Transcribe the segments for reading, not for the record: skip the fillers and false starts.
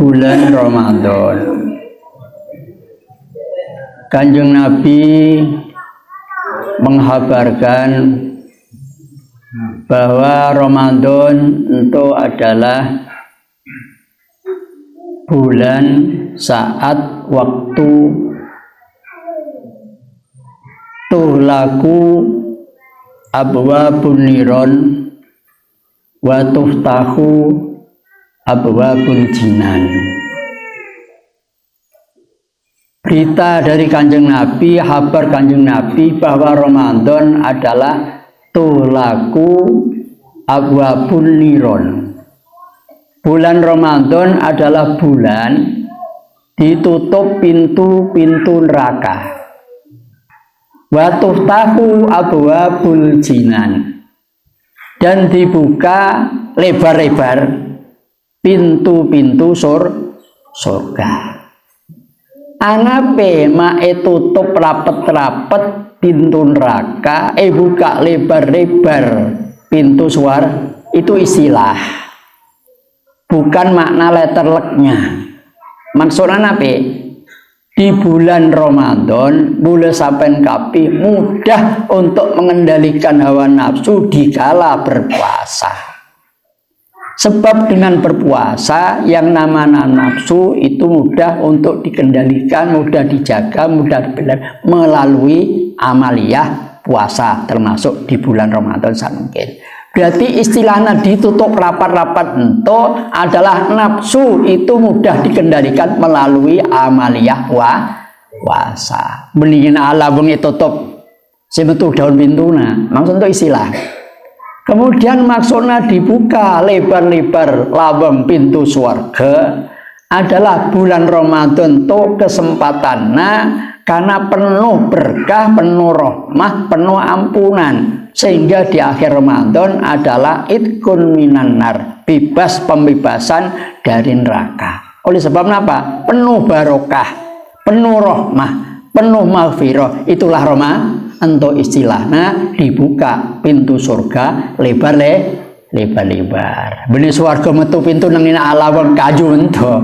bulan Ramadan. Kanjeng Nabi menghabarkan bahwa Ramadan itu adalah bulan saat waktu tuhlaku abwabun niron wa tuftahu abwabul jinan. Berita dari Kanjeng Nabi, kabar Kanjeng Nabi bahwa Ramadan adalah tuhlaku abwabun niron. Bulan Ramadan adalah bulan ditutup pintu-pintu neraka. Wa tuftahu abwabul jinan, dan dibuka lebar-lebar pintu-pintu surga. Anape mae tutup rapet-rapet pintu neraka, buka lebar-lebar pintu suar, itu istilah, bukan makna letterleknya. Maksudnya apa? Di bulan Ramadan boleh sampai kapi mudah untuk mengendalikan hawa nafsu dikala berpuasa. Sebab dengan berpuasa yang namanya nafsu itu mudah untuk dikendalikan, mudah dijaga, mudah dibela melalui amaliyah puasa, termasuk di bulan Ramadan sangat mungkin. Berarti istilahnya ditutup rapat-rapat itu adalah nafsu itu mudah dikendalikan melalui amaliyah puasa. Mendingin ala bengi tutup sebetul daun pintuna, maksud itu istilah. Kemudian maksudnya dibuka lebar-lebar lawang pintu surga adalah bulan Ramadan itu kesempatannya karena penuh berkah, penuh rahmah, penuh ampunan, sehingga di akhir Ramadan adalah idkun minan nar, bebas pembebasan dari neraka. Oleh sebab apa? Penuh barokah, penuh rahmah, penuh maghfirah. Itulah Ramadan. Untuk istilahnya dibuka pintu surga lebar-lebar. Benih surga metu pintu nangina alawang kaju ento.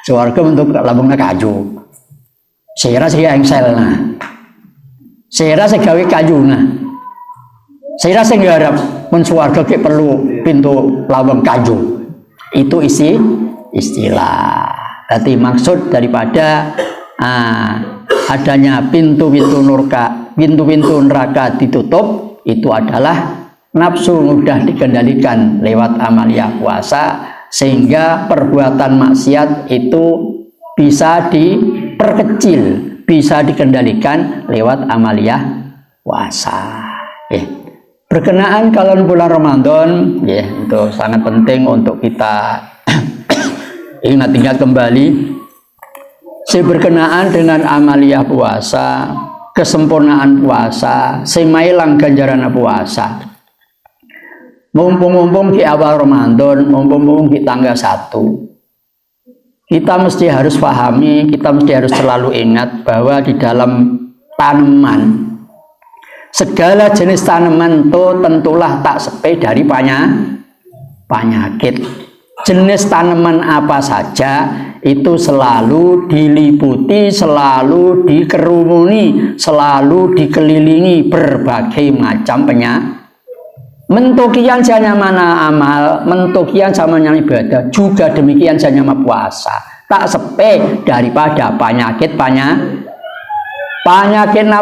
Surga untuk lawangnya kaju. Saya yang selna. Saya gawe kajuna. Saya nggarap mun surga ki perlu pintu lawang kaju. Itu istilah. Berarti maksud daripada adanya pintu-pintu neraka ditutup itu adalah nafsu mudah dikendalikan lewat amaliyah puasa, sehingga perbuatan maksiat itu bisa diperkecil, bisa dikendalikan lewat amaliyah puasa. Berkenaan kalau bulan Ramadan, itu sangat penting untuk kita ingat-ingat kembali. Berkenaan dengan amaliyah puasa, kesempurnaan puasa, semailang ganjaran puasa. Mumpung-mumpung di awal Ramadan, mumpung-mumpung di tanggal 1, kita mesti harus pahami, kita mesti harus selalu ingat bahwa di dalam tanaman, segala jenis tanaman itu tentulah tak sepi dari penyakit. Jenis tanaman apa saja itu selalu diliputi, selalu dikerumuni, selalu dikelilingi berbagai macam penyakit. Mentokian janya mana amal, mentokian sama ibadah, juga demikian janya puasa. Tak sepe daripada penyakit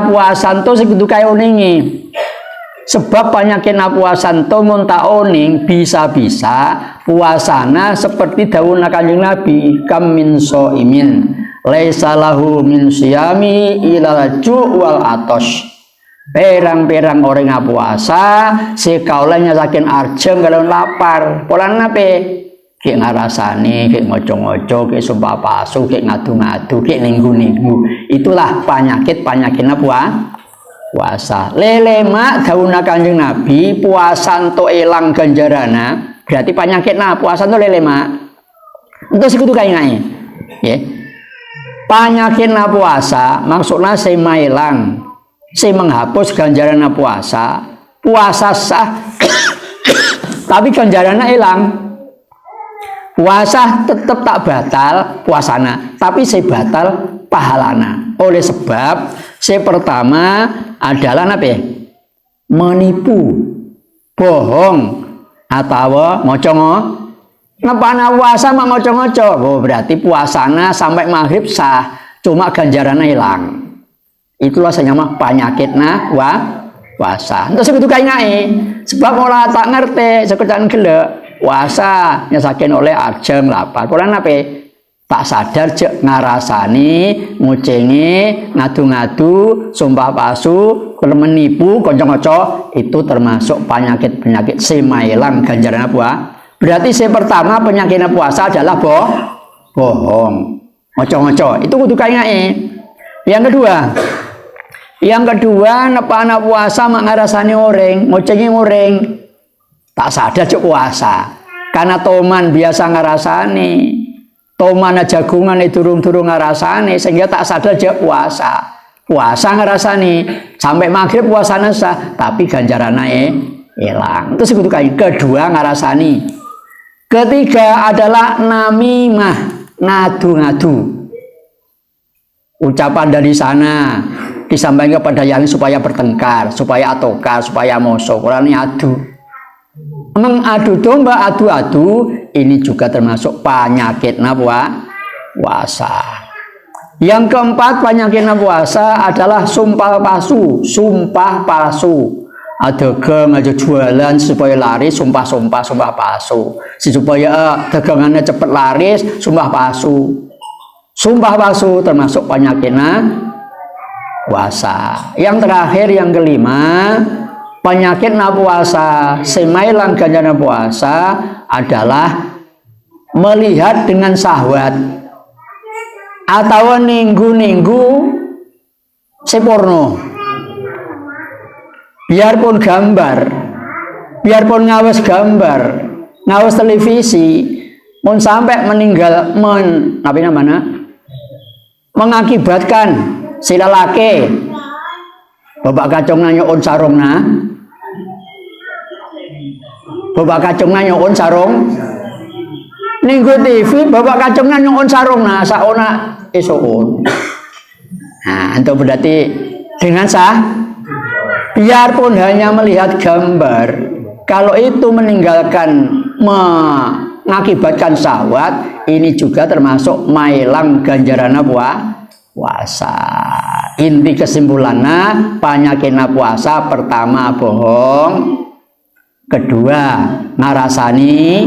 puasa itu segitu kayak uningi. Sebab penyakit puasan itu munta oning bisa-bisa puasana seperti dawuh Kanjeng Nabi, kam min shaimin laisa lahu min siyami ilal ju' wal atos. Perang-perang orang puasa sekaulanya saking arjem kalau lapar. Polan nape? Ki ngarasani, ki ngoco-ngoco, ki sumpah palsu, ki ngadu-ngadu, ki ninggu-ninggu. Itulah penyakit-penyakit puasa. Lelema dauna Kanjeng Nabi, puasa untuk elang ganjarana, berarti penyakit puasa itu lelema. Untuk sekutu kayak ngai. Penyakit puasa maksudnya saya mailang, saya menghapus ganjaran puasa. Puasa sah, tapi ganjarannya hilang. Puasa tetap tak batal puasana, tapi saya batal pahalana. Oleh sebab saya pertama adalah apa ya? Menipu, bohong, atau ngepana puasa mak ngoco-ngoco. Oh, berarti puasana sampai maghrib sah, cuma ganjarannya hilang. Itulah senyama penyakitna puasa. Terus itu kayak sebab olah tak ngerti sekedar gelek. Puasa nyasakin oleh ajeng lapar. Kurang apa? Tak sadar cek ngarasani, ngucengi, ngadu-ngadu, sumpah palsu, menipu, kocok-kocok, itu termasuk penyakit-penyakit semailang ganjaran apa? Berarti saya pertama penyakitnya puasa adalah bohong, ngocok-ngocok. Itu kudu kayak Yang kedua, nepana puasa mak ngarasani oreng, ngucengi oreng. Tak sadar cek puasa karena toman biasa ngarasani, toman jagungan itu turung ngarasani, sehingga tak sadar cek puasa ngarasani sampai maghrib puasanya sah, tapi ganjarannya hilang. Terus itu kayak kedua ngarasani. Ketiga adalah namimah, ngadu-ngadu, ucapan dari sana disampaikan kepada yang supaya bertengkar, supaya atokar, supaya moso, orangnya adu. Mengadu domba, adu-adu, ini juga termasuk penyakit puasa. Yang keempat penyakit puasa adalah sumpah palsu. Ada dagang aja jualan supaya laris, sumpah palsu. Supaya dagangannya cepat laris, sumpah palsu. Sumpah palsu termasuk penyakit puasa. Yang terakhir, yang kelima, penyakit puasa semailang ganjaran puasa adalah melihat dengan syahwat atau ninggu seporno, biarpun gambar, biarpun ngawes gambar, ngawes televisi, pun sampai meninggal mengakibatkan si lelaki babak kacungna nyoon sarungna, babak kacungna nyoon sarung, ninggu TV babak kacungna nyoon sarungna saona esoon. Nah, itu berarti dengan sah, biarpun hanya melihat gambar, kalau itu meninggalkan mengakibatkan syahwat, ini juga termasuk mailang ganjaran puasa. Inti kesimpulannya, penyakit puasa pertama bohong, kedua ngarasani,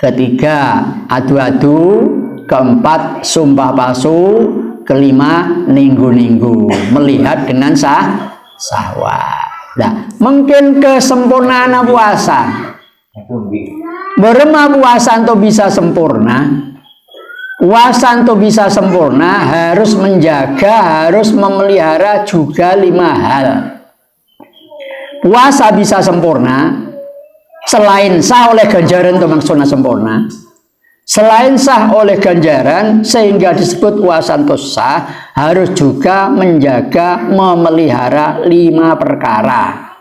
ketiga adu-adu, keempat sumpah palsu, kelima ninggu-ninggu, melihat dengan syahwat. Nah, mungkin kesempurnaan puasa. Berema puasa untuk bisa sempurna. Puasa untuk bisa sempurna harus menjaga, harus memelihara juga 5 hal. Puasa bisa sempurna selain sah oleh ganjaran itu maksudnya sempurna. Selain sah oleh ganjaran sehingga disebut puasa itu sah, harus juga menjaga, memelihara 5 perkara.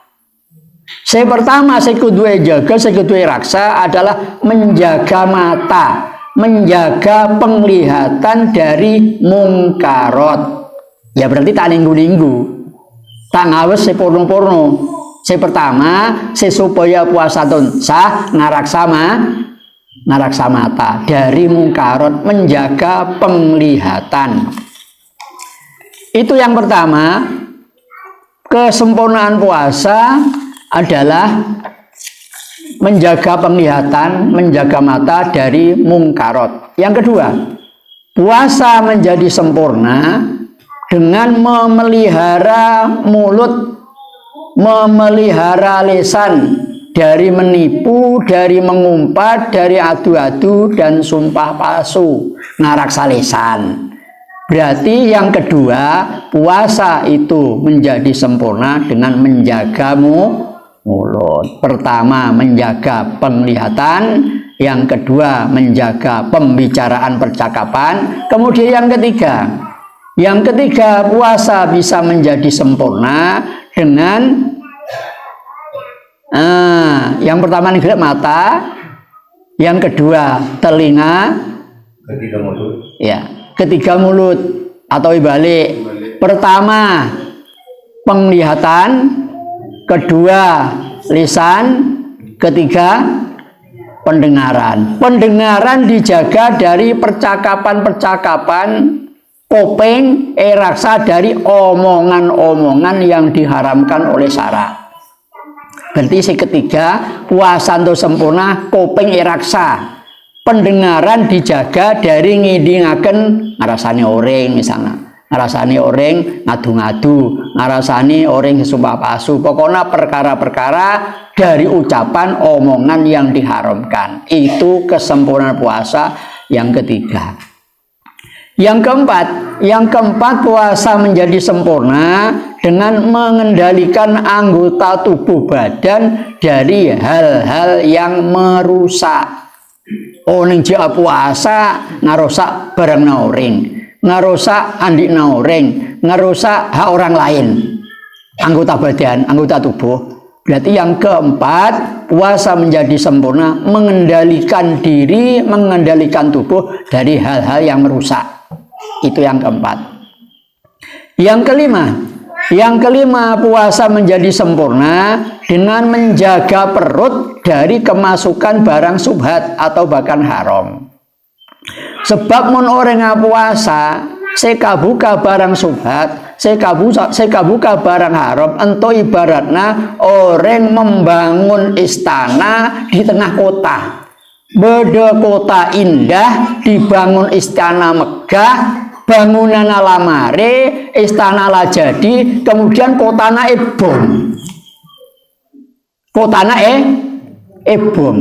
Yang pertama, saya kedua jaga, saya kedua raksa adalah menjaga mata, menjaga penglihatan dari mungkarot. Ya berarti tak ninggu-ninggu, tak ngawes si porno-porno. Yang pertama, supaya puasa sah ngaraksa mata dari mungkarot, menjaga penglihatan. Itu yang pertama. Kesempurnaan puasa adalah menjaga penglihatan, menjaga mata dari mungkarot. Yang kedua, puasa menjadi sempurna dengan memelihara mulut, memelihara lisan dari menipu, dari mengumpat, dari adu-adu dan sumpah palsu, ngaraksa lisan. Berarti yang kedua, puasa itu menjadi sempurna dengan menjaga mulut. Pertama, menjaga penglihatan. Yang kedua, menjaga pembicaraan percakapan. Kemudian yang ketiga, puasa bisa menjadi sempurna dengan yang pertama nih mata, Yang kedua telinga. Ketiga mulut. Ya, ketiga mulut atau dibalik. Pertama penglihatan, kedua lisan, ketiga pendengaran. Pendengaran dijaga dari percakapan-percakapan kuping raksa, dari omongan-omongan yang diharamkan oleh syara. Berarti si ketiga puasa untuk sempurna kuping raksa. Pendengaran dijaga dari ngidingaken ngarasani orang misalnya, ngarasani orang ngadu-ngadu, ngarasani orang sumpah pasu, pokoknya perkara-perkara dari ucapan omongan yang diharamkan. Itu kesempurnaan puasa yang ketiga. Yang keempat puasa menjadi sempurna dengan mengendalikan anggota tubuh badan dari hal-hal yang merusak. Ning jek puasa ngarusak barang naoring, ngarusak andik naoring, ngarusak hak orang lain, anggota badan, anggota tubuh. Berarti yang keempat, puasa menjadi sempurna mengendalikan diri, mengendalikan tubuh dari hal-hal yang merusak. Itu yang keempat. Yang kelima, puasa menjadi sempurna dengan menjaga perut dari kemasukan barang subhat atau bahkan haram. Sebab mun orang puasa, sekabuka barang subhat, sekabuka barang haram, ento ibaratnya orang membangun istana di tengah kota. Beda kota indah dibangun istana megah, bangunan lamare, istana lah jadi, kemudian kotana bom. Kotana bom.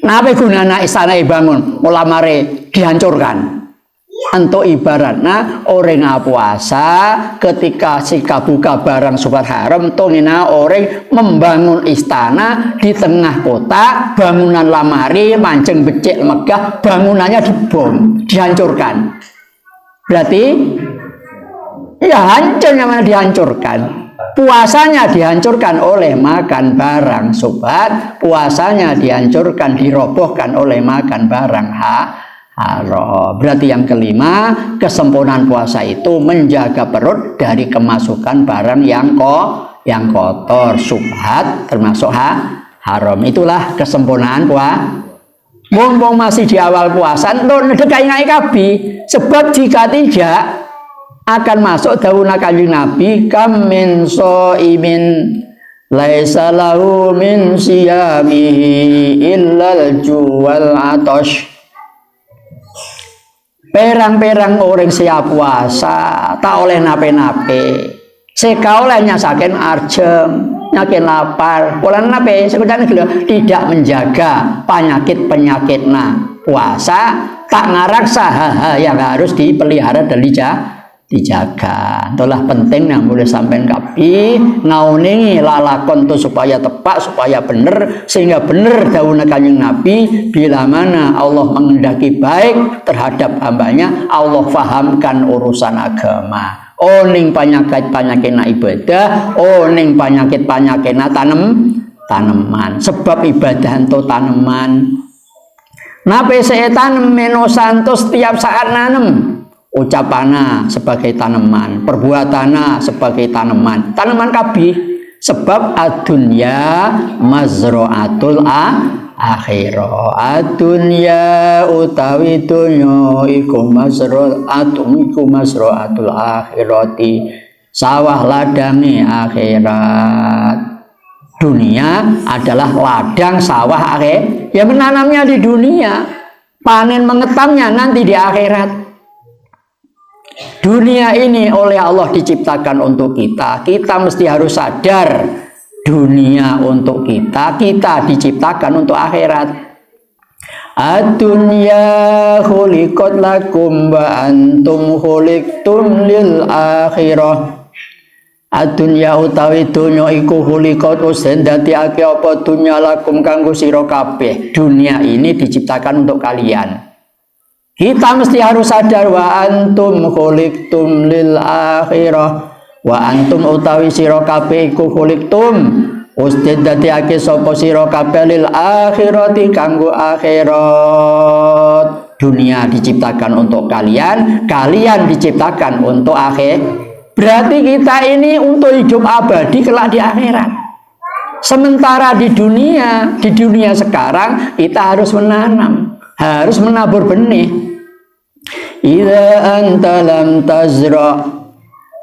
Nah, apa gunanya istana bangun, lamare dihancurkan. Untuk ibaratnya orang puasa ketika sikabuka barang subhat haram, tonina orang membangun istana di tengah kota, bangunan lamare mancing becek megah, bangunannya dibom, dihancurkan. Berarti ya hancurnya mana dihancurkan. Puasanya dihancurkan oleh makan barang subhat, puasanya dihancurkan, dirobohkan oleh makan barang haram. Berarti yang kelima, kesempurnaan puasa itu menjaga perut dari kemasukan barang yang kotor, subhat termasuk haram. Itulah kesempurnaan puasa. Mumpung masih di awal puasa, dekai ngai kabi. Sebab jika tidak akan masuk dawuh Kanjeng Nabi, kam min shaimin laisa lahu min siyamihi illal juwal atash. Perang-perang orang siap puasa tak oleh nape-nape, seka oleh nyasaken arjem, nyakin lapar, pola nape sekedar tidak menjaga penyakit puasa tak ngaraksa hal-hal yang harus dipelihara dan dijaga. Itulah penting yang boleh sampai kapi ngauningi lalakon itu supaya tepat, supaya benar, sehingga benar dawuh Kanjeng Nabi, bila mana Allah menghendaki baik terhadap hambanya, Allah fahamkan urusan agama. Ning penyakit ibadah, ning penyakit tanaman. Sebab ibadah itu tanaman. Nape setan menosanto setiap saat nanem. Ucapana sebagai tanaman, perbuatana sebagai tanaman kabih. Sebab adunya mazra'atul akhirah. Adunya utawi dunya iku mazra'atul akhirati, sawah ladange akhirat. Dunia adalah ladang sawah akhirat yang menanamnya di dunia, panen mengetamnya nanti di akhirat. Dunia ini oleh Allah diciptakan untuk kita. Kita mesti harus sadar dunia untuk kita diciptakan untuk akhirat. Ad-dunya khuliqat lakum wa antum khuliqtum lil akhirah. Ad-dunya utawi dunya iku khuliqat usen dadiake apa dunya lakum kanggo sira kabeh. Dunia ini diciptakan untuk kalian. Kita mesti harus sadar wa antum khuliqtum lil akhirah. Wa antum utawi sira kabeh iku khuliqtum Ustid dadiake sapa sira kabeh lil akhirati kanggo akhirat. Dunia diciptakan untuk kalian, kalian diciptakan untuk akhir. Berarti kita ini untuk hidup abadi kelak di akhirat. Sementara di dunia sekarang kita harus menanam, harus menabur benih. Idza anta lam tazra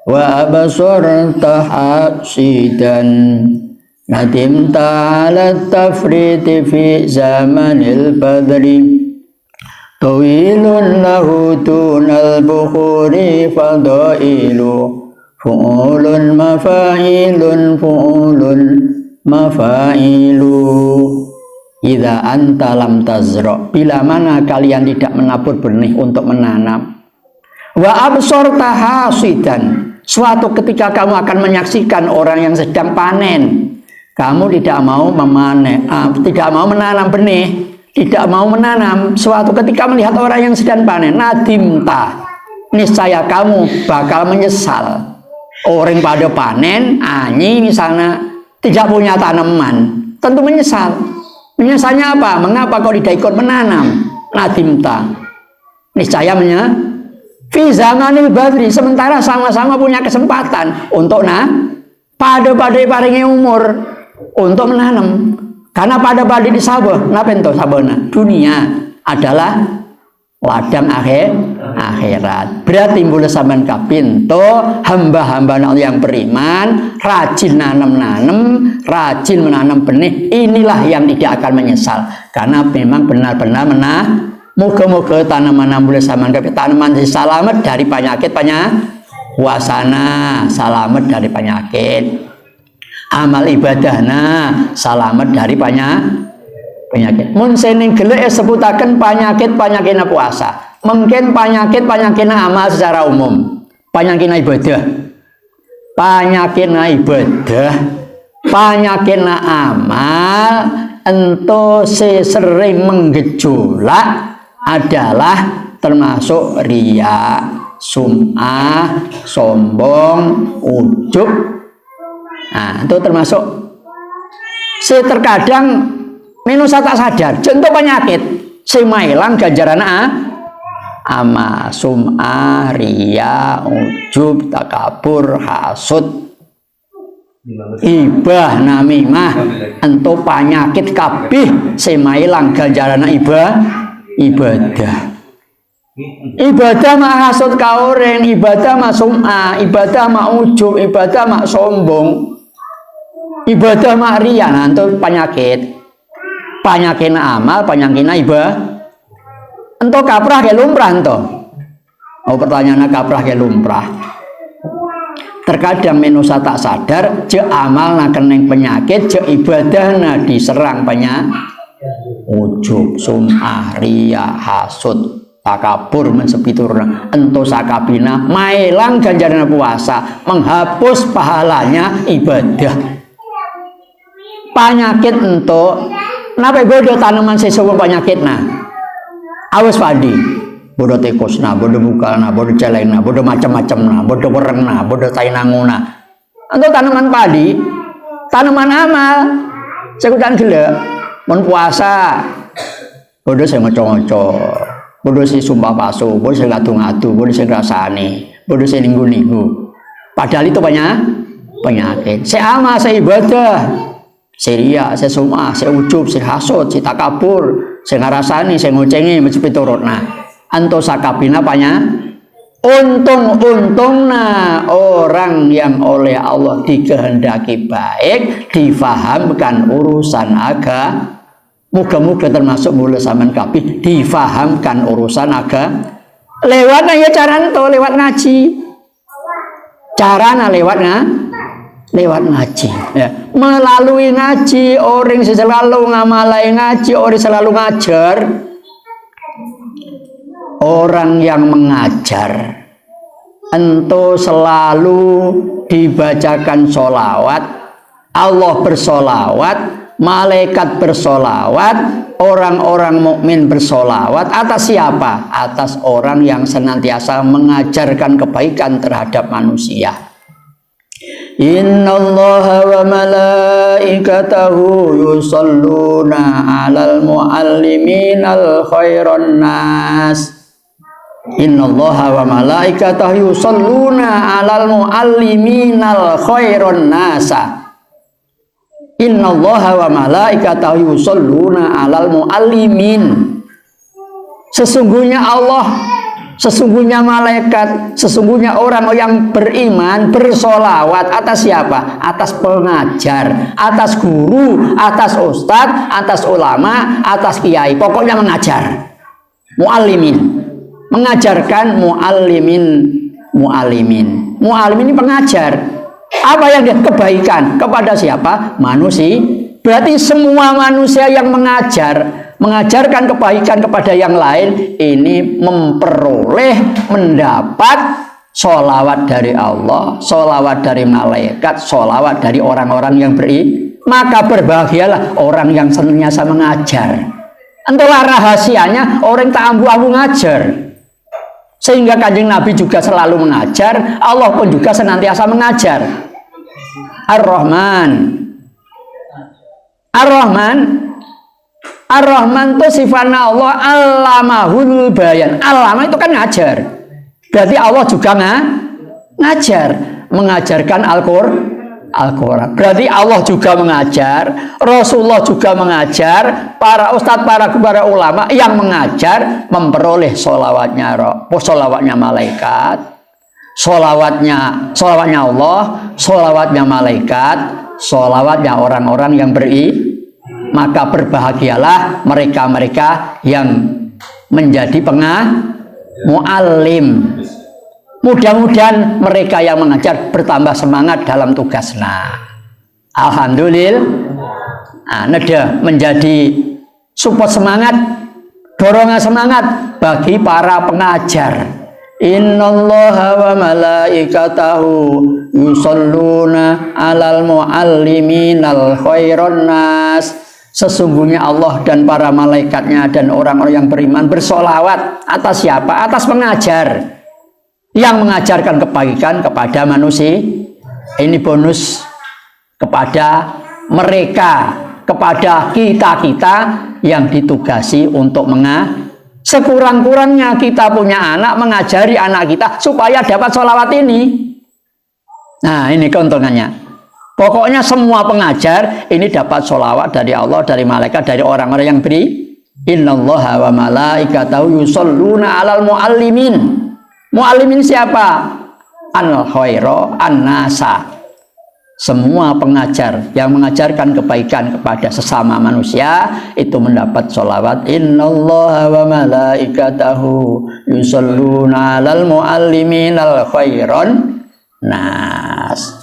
wa absarta hasidan nadimta ala tafriti fi zamanil badri tawilun lahu tunal bukhuri fadailu fu'ulun mafailun idza anta lam tazra, bila mana kalian tidak menabur benih untuk menanam, wa absorta hasidan, suatu ketika kamu akan menyaksikan orang yang sedang panen, kamu tidak mau memanen, tidak mau menanam benih, tidak mau menanam, suatu ketika melihat orang yang sedang panen, nadimta, niscaya kamu bakal menyesal. Orang pada panen, Anyi misalnya tidak punya tanaman, tentu menyesal. Menyesalnya apa? Mengapa kau tidak ikut menanam? Nadimta, niscaya fi zamanil badri, sementara sama-sama punya kesempatan untuk pada paringi umur untuk menanam. Karena pada di sabah, napa ento sabana? Dunia adalah ladang akhirat. Berarti mulai sampean kapinto hamba-hamba yang beriman, rajin nanam, rajin menanam benih. Inilah yang tidak akan menyesal. Karena memang benar-benar moga-moga tanaman mulai sampean kapinto tanaman selamat dari penyakit wasana, selamat dari penyakit. Amal ibadahna selamat dari penyakit. Mun sening gelek sebutaken penyakit puasa. Mungkin penyakit amal secara umum. Penyakit ibadah. Penyakit amal ento sering menggejolak adalah termasuk riya, sum'ah, sombong, ujub. Nah, itu termasuk terkadang minusa tak sadar contoh penyakit semailang ganjaran ama sum'ah, riya, ujub, takabur, hasud, ibah, namimah, ento penyakit kabeh semailang ganjaran ibadah. Ibadah mak hasud kauren, ibadah mak sum'ah, ibadah mak ujub, ibadah mak sombong, ibadah mak riya. Nah, itu penyakit amal, penyakit ibadah. Ento kaprah ke lumrah ento. Oh, pertanyaannya kaprah ke lumrah. Terkadang menusa tak sadar, je amal na keneng penyakit, je ibadah na diserang penyakit. Ujub, sum'ah, riya, hasud, takabur, mensepiturna, ento sakabina mailang ganjaran puasa, menghapus pahalanya ibadah. Penyakit ento napa bodoh tanaman sesuatu penyakit awes padi, bodoh tikusna, bodoh bukalna, bodoh celengna, bodoh macam-macamna, bodoh werengna, bodoh tainanguna. Ento tanaman padi, tanaman amal, sekutan gila, mun puasa, bodoh saya ngoco-ngoco, bodoh si sumpah palsu, bodoh saya ngadu-ngadu, bodoh saya ngrasani, bodoh saya ninggu-ninggu. Padahal itu penyakit. Saya amal, saya ibadah, saya riya, saya sum'ah, saya ujub, saya hasud, saya takabur, saya ngarasani, saya ngocengi, mencepi turutna. Anto sakabina untung-untungna orang yang oleh Allah dikehendaki baik, difahamkan urusan agama. Moga-moga termasuk mulai sampean kabeh difahamkan urusan agama. Lewat ya caranya lewat ngaji. Caranya lewat ngaji. Ya. Melalui ngaji orang selalu ngamalai ngaji, orang selalu ngajar. Orang yang mengajar ento selalu dibacakan sholawat, Allah bersolawat, malaikat bersolawat, orang-orang mukmin bersolawat atas siapa? Atas orang yang senantiasa mengajarkan kebaikan terhadap manusia. Innallaha wa malaikatahu yusholluna 'alal mualliminal khairan nas. Innallaha wa malaikatahu yusholluna 'alal mualliminal khairan nasa. Innallaha wa malaikatahu yusholluna 'alal muallimin. Sesungguhnya Allah, sesungguhnya malaikat, sesungguhnya orang yang beriman bersolawat atas siapa? Atas pengajar, atas guru, atas ustadz, atas ulama, atas kiai. Pokoknya mengajar. Muallimin, mengajarkan muallimin. Muallimin ini pengajar. Apa yang dia kebaikan kepada siapa? Manusia. Berarti semua manusia yang mengajarkan kebaikan kepada yang lain, ini mendapat sholawat dari Allah, sholawat dari malaikat, sholawat dari orang-orang yang beriman. Maka berbahagialah orang yang senantiasa mengajar. Entahlah rahasianya orang tak ambu-ambu ngajar. Sehingga Kanjeng Nabi juga selalu mengajar, Allah pun juga senantiasa mengajar. Ar-Rahman itu sifatnya Allah, allamahul bayan. Allama itu kan ngajar. Berarti Allah juga ngajar, mengajarkan Al-Quran. Berarti Allah juga mengajar, Rasulullah juga mengajar, para ustadz, para ulama yang mengajar memperoleh sholawatnya malaikat, sholawatnya Allah, sholawatnya malaikat, sholawatnya orang-orang yang beriman. Maka berbahagialah mereka-mereka yang menjadi muallim. Mudah-mudahan mereka yang mengajar bertambah semangat dalam tugasnya. Alhamdulillah. Nada menjadi support semangat, dorongan semangat bagi para pengajar. Innallaha wa malaikatahu yusholluna 'alal mualliminal khairan nas. Sesungguhnya Allah dan para malaikatnya dan orang-orang yang beriman bersolawat atas siapa? Atas pengajar yang mengajarkan kebaikan kepada manusia. Ini bonus kepada mereka, kepada kita-kita yang ditugasi untuk sekurang-kurangnya kita punya anak, mengajari anak kita supaya dapat sholawat ini. Nah, ini keuntungannya. Pokoknya semua pengajar ini dapat sholawat dari Allah, dari malaikat, dari orang-orang yang beri. Innallaha wa malaikatahu yusholluna 'alal muallimin. Muallimin siapa? Al-khaira an-nasa. Semua pengajar yang mengajarkan kebaikan kepada sesama manusia itu mendapat sholawat. Innallaha wa malaikatahu yusholluna 'alal muallimin al khairan nas.